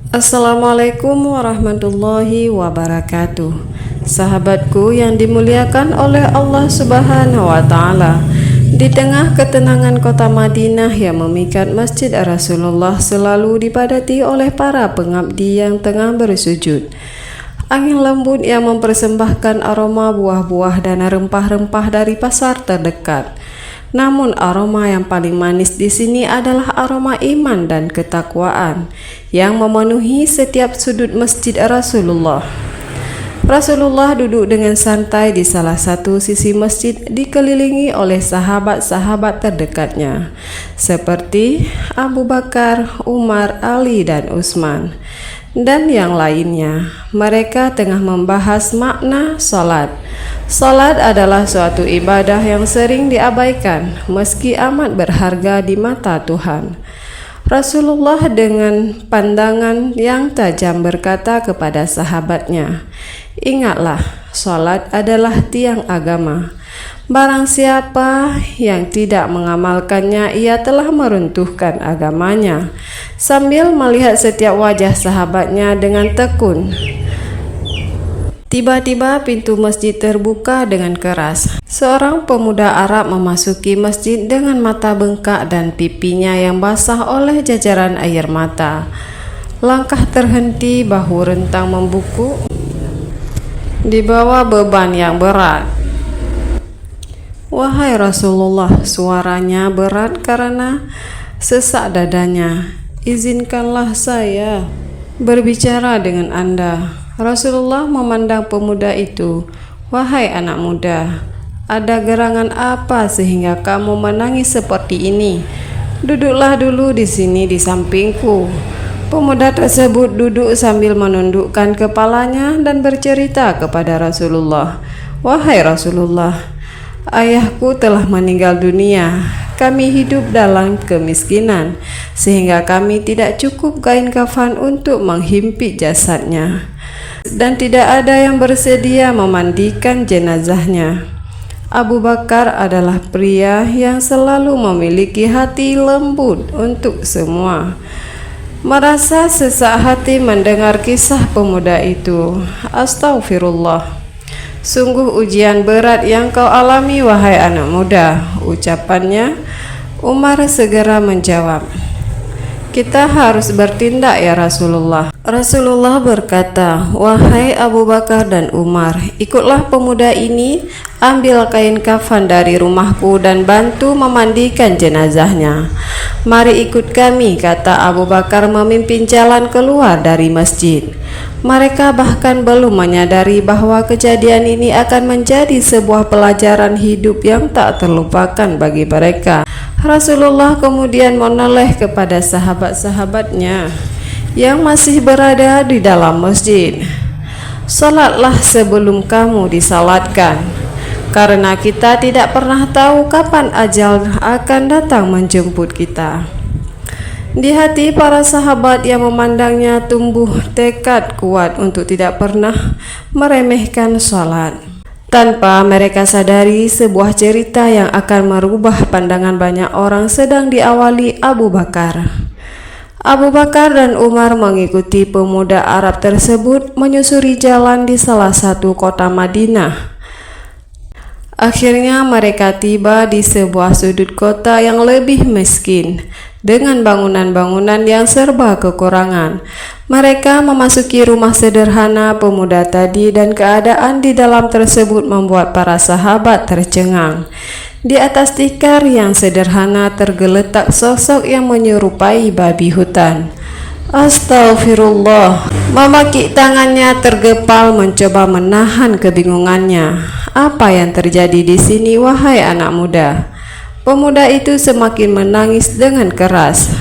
Assalamualaikum warahmatullahi wabarakatuh. Sahabatku yang dimuliakan oleh Allah Subhanahu wa Ta'ala, di tengah ketenangan kota Madinah yang memikat Masjid Rasulullah selalu dipadati oleh para pengabdi yang tengah bersujud. Angin lembut yang mempersembahkan aroma buah-buah dan rempah-rempah dari pasar terdekat. Namun aroma yang paling manis di sini adalah aroma iman dan ketakwaan yang memenuhi setiap sudut Masjid Rasulullah. Rasulullah duduk dengan santai di salah satu sisi masjid, dikelilingi oleh sahabat-sahabat terdekatnya seperti Abu Bakar, Umar, Ali, dan Utsman dan yang lainnya. Mereka tengah membahas makna salat. Salat adalah suatu ibadah yang sering diabaikan meski amat berharga di mata Tuhan. Rasulullah dengan pandangan yang tajam berkata kepada sahabatnya, "Ingatlah, salat adalah tiang agama. Barang siapa yang tidak mengamalkannya, ia telah meruntuhkan agamanya." Sambil melihat setiap wajah sahabatnya dengan tekun, tiba-tiba pintu masjid terbuka dengan keras. Seorang pemuda Arab memasuki masjid dengan mata bengkak dan pipinya yang basah oleh jajaran air mata. Langkah terhenti, bahu rentang membuku di bawah beban yang berat. "Wahai Rasulullah," suaranya berat karena sesak dadanya, "izinkanlah saya berbicara dengan Anda." Rasulullah memandang pemuda itu. "Wahai anak muda, ada gerangan apa sehingga kamu menangis seperti ini? Duduklah dulu di sini di sampingku." Pemuda tersebut duduk sambil menundukkan kepalanya dan bercerita kepada Rasulullah, "Wahai Rasulullah, ayahku telah meninggal dunia. Kami hidup dalam kemiskinan sehingga kami tidak cukup kain kafan untuk menghimpit jasadnya, dan tidak ada yang bersedia memandikan jenazahnya." Abu Bakar adalah pria yang selalu memiliki hati lembut untuk semua. Merasa sesak hati mendengar kisah pemuda itu. "Astaghfirullah, sungguh ujian berat yang kau alami, wahai anak muda," ucapannya. Umar segera menjawab, "Kita harus bertindak ya Rasulullah." Rasulullah berkata, "Wahai Abu Bakar dan Umar, ikutlah pemuda ini, ambil kain kafan dari rumahku dan bantu memandikan jenazahnya." "Mari ikut kami," kata Abu Bakar memimpin jalan keluar dari masjid. Mereka bahkan belum menyadari bahwa kejadian ini akan menjadi sebuah pelajaran hidup yang tak terlupakan bagi mereka. Rasulullah kemudian menoleh kepada sahabat-sahabatnya yang masih berada di dalam masjid. "Salatlah sebelum kamu disalatkan, karena kita tidak pernah tahu kapan ajal akan datang menjemput kita." Di hati para sahabat yang memandangnya tumbuh tekad kuat untuk tidak pernah meremehkan salat. Tanpa mereka sadari, sebuah cerita yang akan merubah pandangan banyak orang sedang diawali Abu Bakar. Abu Bakar dan Umar mengikuti pemuda Arab tersebut menyusuri jalan di salah satu kota Madinah. Akhirnya mereka tiba di sebuah sudut kota yang lebih miskin, dengan bangunan-bangunan yang serba kekurangan. Mereka memasuki rumah sederhana pemuda tadi dan keadaan di dalam tersebut membuat para sahabat tercengang. Di atas tikar yang sederhana tergeletak sosok yang menyerupai babi hutan. "Astaghfirullah." Memaki tangannya tergepal mencoba menahan kebingungannya. "Apa yang terjadi di sini, wahai anak muda?" Pemuda itu semakin menangis dengan keras.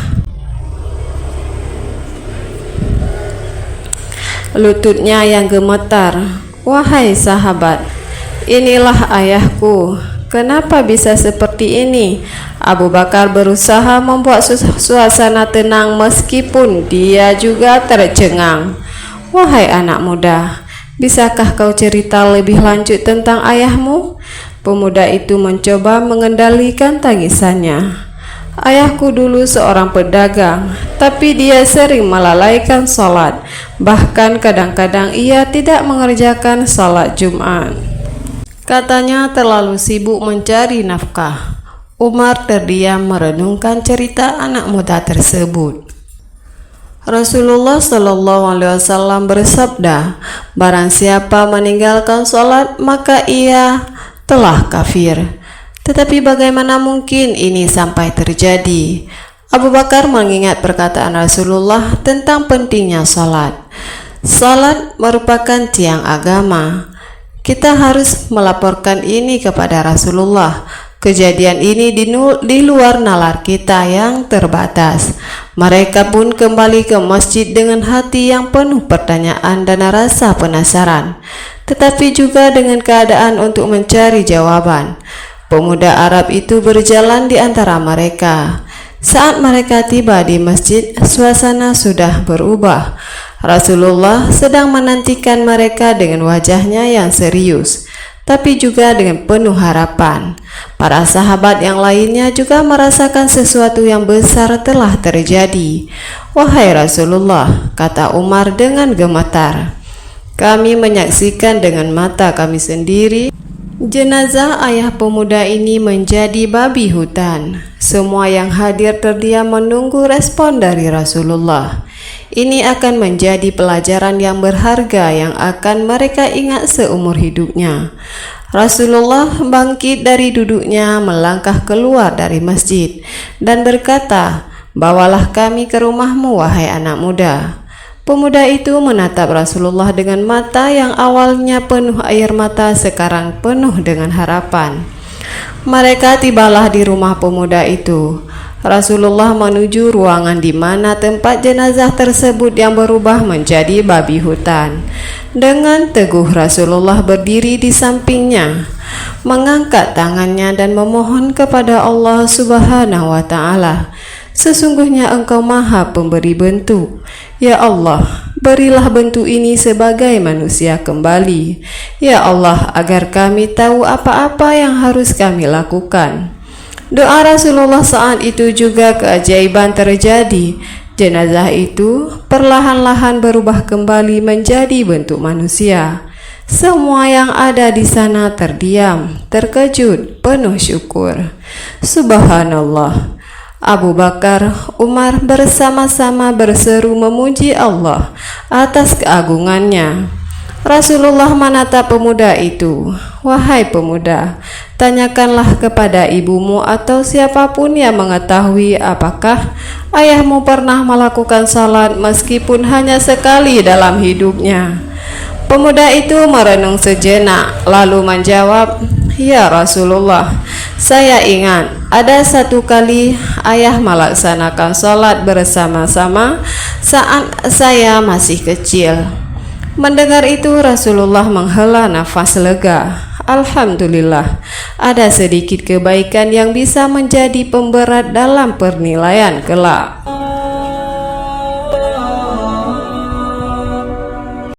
Lututnya yang gemetar. "Wahai sahabat, inilah ayahku. Kenapa bisa seperti ini?" Abu Bakar berusaha membuat suasana tenang meskipun dia juga tercengang. "Wahai anak muda, bisakah kau cerita lebih lanjut tentang ayahmu?" Pemuda itu mencoba mengendalikan tangisannya. Ayahku dulu seorang pedagang, tapi dia sering melalaikan salat. Bahkan kadang-kadang ia tidak mengerjakan salat Jumat. Katanya terlalu sibuk mencari nafkah. Umar terdiam merenungkan cerita anak muda tersebut. Rasulullah Shallallahu Alaihi Wasallam bersabda, barang siapa meninggalkan salat maka ia telah kafir. Tetapi bagaimana mungkin ini sampai terjadi? Abu Bakar mengingat perkataan Rasulullah tentang pentingnya salat. Salat merupakan tiang agama. Kita harus melaporkan ini kepada Rasulullah. Kejadian ini di luar nalar kita yang terbatas. Mereka pun kembali ke masjid dengan hati yang penuh pertanyaan dan rasa penasaran, tetapi juga dengan keadaan untuk mencari jawaban. Pemuda Arab itu berjalan di antara mereka. Saat mereka tiba di masjid, suasana sudah berubah. Rasulullah sedang menantikan mereka dengan wajahnya yang serius, tapi juga dengan penuh harapan. Para sahabat yang lainnya juga merasakan sesuatu yang besar telah terjadi. Wahai Rasulullah, kata Umar dengan gemetar, kami menyaksikan dengan mata kami sendiri jenazah ayah pemuda ini menjadi babi hutan. Semua yang hadir terdiam menunggu respon dari Rasulullah. Ini akan menjadi pelajaran yang berharga yang akan mereka ingat seumur hidupnya. Rasulullah bangkit dari duduknya, melangkah keluar dari masjid dan berkata, bawalah kami ke rumahmu wahai anak muda. Pemuda itu menatap Rasulullah dengan mata yang awalnya penuh air mata, sekarang penuh dengan harapan. Mereka tibalah di rumah pemuda itu. Rasulullah menuju ruangan di mana tempat jenazah tersebut yang berubah menjadi babi hutan. Dengan teguh Rasulullah berdiri di sampingnya, mengangkat tangannya dan memohon kepada Allah Subhanahu wa Ta'ala. Sesungguhnya Engkau Maha Pemberi bentuk. Ya Allah, berilah bentuk ini sebagai manusia kembali. Ya Allah, agar kami tahu apa-apa yang harus kami lakukan. Doa Rasulullah saat itu juga keajaiban terjadi. Jenazah itu perlahan-lahan berubah kembali menjadi bentuk manusia. Semua yang ada di sana terdiam, terkejut, penuh syukur. Subhanallah. Abu Bakar, Umar bersama-sama berseru memuji Allah atas keagungannya. Rasulullah menatap pemuda itu. Wahai pemuda, tanyakanlah kepada ibumu atau siapapun yang mengetahui apakah ayahmu pernah melakukan salat meskipun hanya sekali dalam hidupnya. Pemuda itu merenung sejenak lalu menjawab, ya Rasulullah, saya ingat ada satu kali ayah melaksanakan salat bersama-sama saat saya masih kecil. Mendengar itu Rasulullah menghela nafas lega. Alhamdulillah, ada sedikit kebaikan yang bisa menjadi pemberat dalam penilaian kelak.